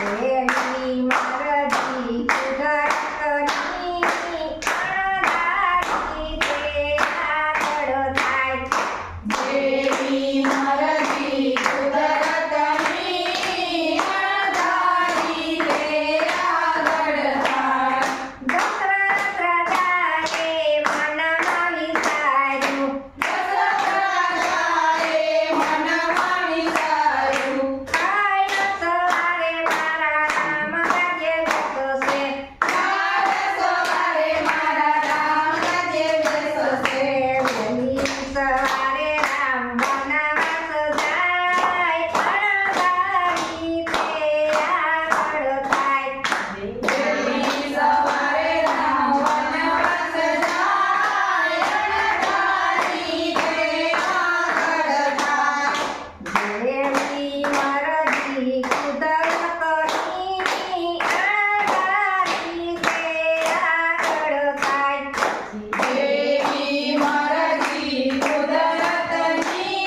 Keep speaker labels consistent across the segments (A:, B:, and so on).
A: દેવી મરજી કુદરતની અણધારી તે આગળ થાય.
B: દેવી મરજી કુદરતની અણધારી તે આગળ થાય.
A: દશરથ રાજાએ મનમાં વિચાર્યું,
B: દશરથ રાજાએ મનમાં વિચાર્યું,
A: કાલ સવારે મારા રામ રાજ્ય બેસશે.
B: કાલ સવારે મારા રામ રાજ્ય બેસશે.
A: વહેલી સવારે રામ વનવાસ જાય, અણધારી તે આગળ થાય.
B: વહેલી સવારે રામ વનવાસ જાય, અણધારી તે આગળ થાય.
A: દેવી મરજી કુદરતની અણધારી તે આગળ થાય.
B: દેવી મરજી કુદરતની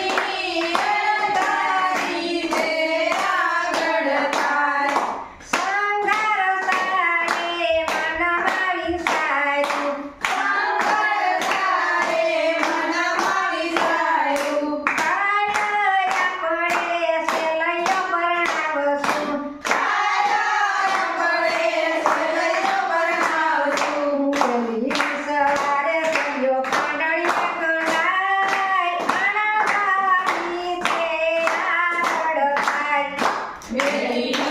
B: અણધારી તે આગળ થાય.
A: શણગાર સારે મનમાં વિચાર્યું,
B: શંકર તારે મનમાં વિચાર્યું,
A: કાલ આપણે સેલૈયો પરણાવશું.
B: કાલ આપણે સેલૈયો પરણાવશું.
A: વહેલી સવારે સૈયો કાંડળીએ કણાય, અણધારી તે આગળ થાય.
B: વહેલી